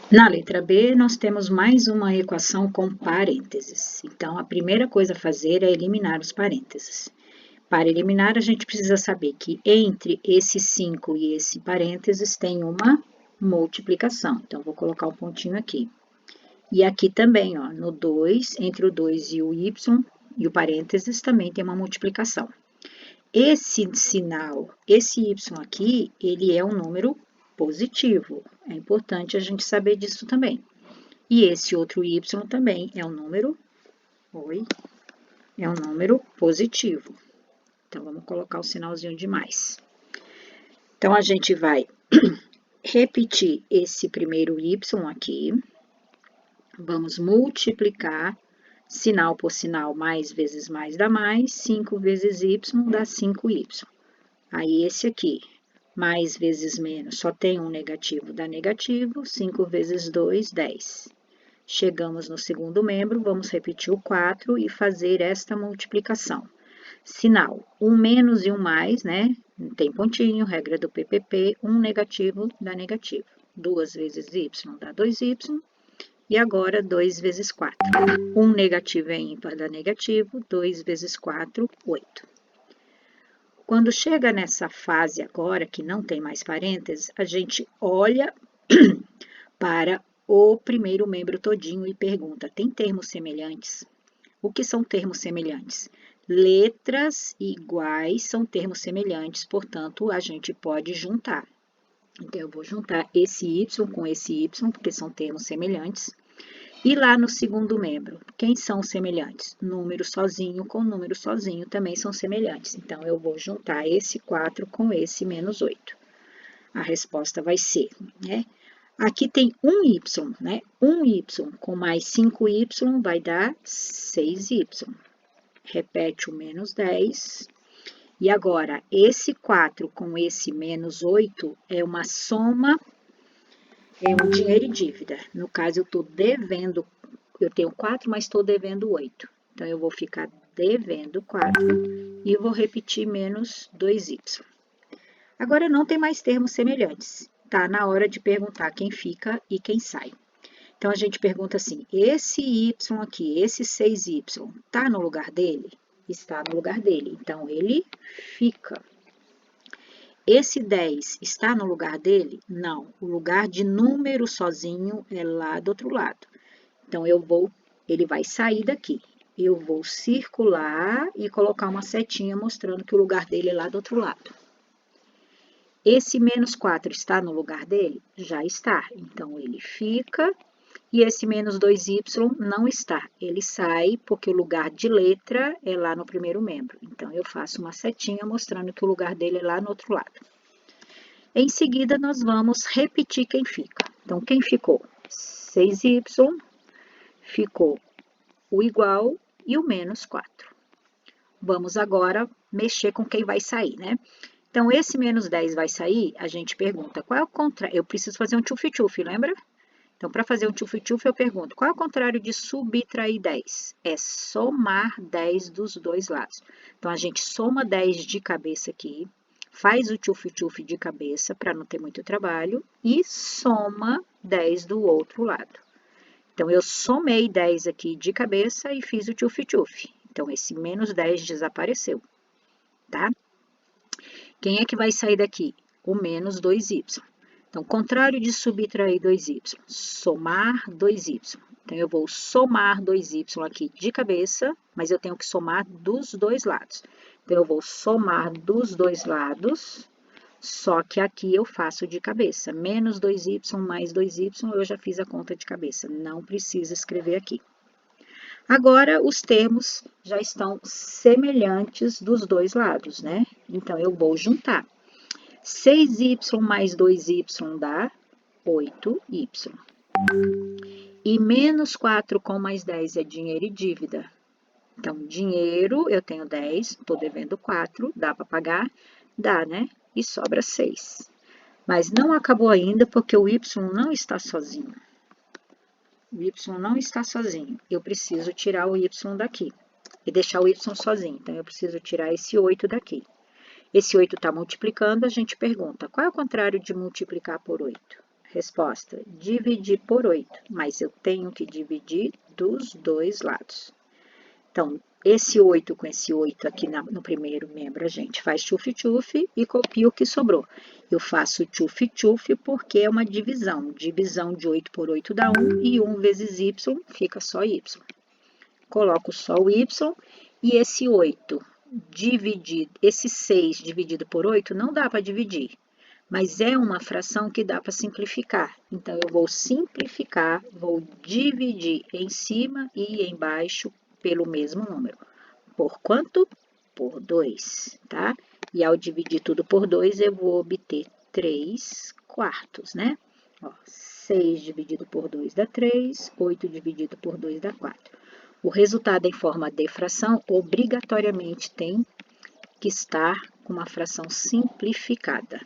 Na letra B, nós temos mais uma equação com parênteses. Então, a primeira coisa a fazer é eliminar os parênteses. Para eliminar, a gente precisa saber que entre esse 5 e esse parênteses tem uma multiplicação. Então, vou colocar um pontinho aqui. E aqui também, ó, no 2, entre o 2 e o y, e o parênteses, também tem uma multiplicação. Esse sinal, esse y aqui, ele é um número positivo. É importante a gente saber disso também. E esse outro y também é um número, é um número positivo. Então, vamos colocar o sinalzinho de mais. Então, a gente vai repetir esse primeiro y aqui. Vamos multiplicar sinal por sinal, mais vezes mais dá mais, 5 vezes y dá 5y. Aí, esse aqui, mais vezes menos, só tem um negativo, dá negativo, 5 vezes 2, 10. Chegamos no segundo membro, vamos repetir o 4 e fazer esta multiplicação. Sinal, um menos e um mais, né? Não tem pontinho, regra do PPP, um negativo dá negativo. 2 vezes y dá 2y. E agora, 2 vezes 4. 1 negativo é ímpar, dá negativo. 2 vezes 4, 8. Quando chega nessa fase agora, que não tem mais parênteses, a gente olha para o primeiro membro todinho e pergunta, tem termos semelhantes? O que são termos semelhantes? Letras iguais são termos semelhantes, portanto, a gente pode juntar. Então, eu vou juntar esse y com esse y, porque são termos semelhantes. E lá no segundo membro, quem são semelhantes? Número sozinho com número sozinho também são semelhantes. Então, eu vou juntar esse 4 com esse menos 8. A resposta vai ser, né? Aqui tem um y, né? Um y com mais 5y vai dar 6y. Repete o menos 10. E agora, esse 4 com esse menos 8 é uma soma, é um dinheiro e dívida. No caso, eu estou devendo, eu tenho 4, mas estou devendo 8. Então, eu vou ficar devendo 4 e vou repetir menos 2y. Agora, não tem mais termos semelhantes. Tá na hora de perguntar quem fica e quem sai. Então, a gente pergunta assim, esse y aqui, esse 6y, tá no lugar dele? Está no lugar dele, então ele fica. Esse 10 está no lugar dele? Não, o lugar de número sozinho é lá do outro lado. Então, ele vai sair daqui. Eu vou circular e colocar uma setinha mostrando que o lugar dele é lá do outro lado. Esse menos 4 está no lugar dele? Já está, então ele fica. E esse menos 2y não está, ele sai porque o lugar de letra é lá no primeiro membro. Então, eu faço uma setinha mostrando que o lugar dele é lá no outro lado. Em seguida, nós vamos repetir quem fica. Então, quem ficou? 6y, ficou o igual e o menos 4. Vamos agora mexer com quem vai sair, né? Então, esse menos 10 vai sair, a gente pergunta, qual é o contrário? Eu preciso fazer um tchuf-tchuf, lembra? Então, para fazer um tchuf-tchuf, eu pergunto, qual é o contrário de subtrair 10? É somar 10 dos dois lados. Então, a gente soma 10 de cabeça aqui, faz o tchuf-tchuf de cabeça, para não ter muito trabalho, e soma 10 do outro lado. Então, eu somei 10 aqui de cabeça e fiz o tchuf-tchuf. Então, esse menos 10 desapareceu, tá? Quem é que vai sair daqui? O menos 2y. Então, contrário de subtrair 2y, somar 2y. Então, eu vou somar 2y aqui de cabeça, mas eu tenho que somar dos dois lados. Então, eu vou somar dos dois lados, só que aqui eu faço de cabeça. Menos 2y mais 2y, eu já fiz a conta de cabeça, não precisa escrever aqui. Agora, os termos já estão semelhantes dos dois lados, né? Então, eu vou juntar. 6y mais 2y dá 8y. E menos 4 com mais 10 é dinheiro e dívida. Então, dinheiro, eu tenho 10, estou devendo 4, dá para pagar? Dá, né? E sobra 6. Mas não acabou ainda porque o y não está sozinho. O y não está sozinho. Eu preciso tirar o y daqui e deixar o y sozinho. Então, eu preciso tirar esse 8 daqui. Esse 8 está multiplicando, a gente pergunta, qual é o contrário de multiplicar por 8? Resposta, dividir por 8, mas eu tenho que dividir dos dois lados. Então, esse 8 com esse 8 aqui no primeiro membro, a gente faz tchuf-tchuf e copia o que sobrou. Eu faço tchuf-tchuf porque é uma divisão. Divisão de 8 por 8 dá 1 e 1 vezes y fica só y. Coloco só o y e esse 8 dividido, esse 6 dividido por 8 não dá para dividir. Mas é uma fração que dá para simplificar. Então, eu vou simplificar, vou dividir em cima e embaixo pelo mesmo número. Por quanto? Por 2, tá? E ao dividir tudo por 2, eu vou obter 3 quartos, né? Ó, 6 dividido por 2 dá 3, 8 dividido por 2 dá 4. O resultado em forma de fração obrigatoriamente tem que estar com uma fração simplificada.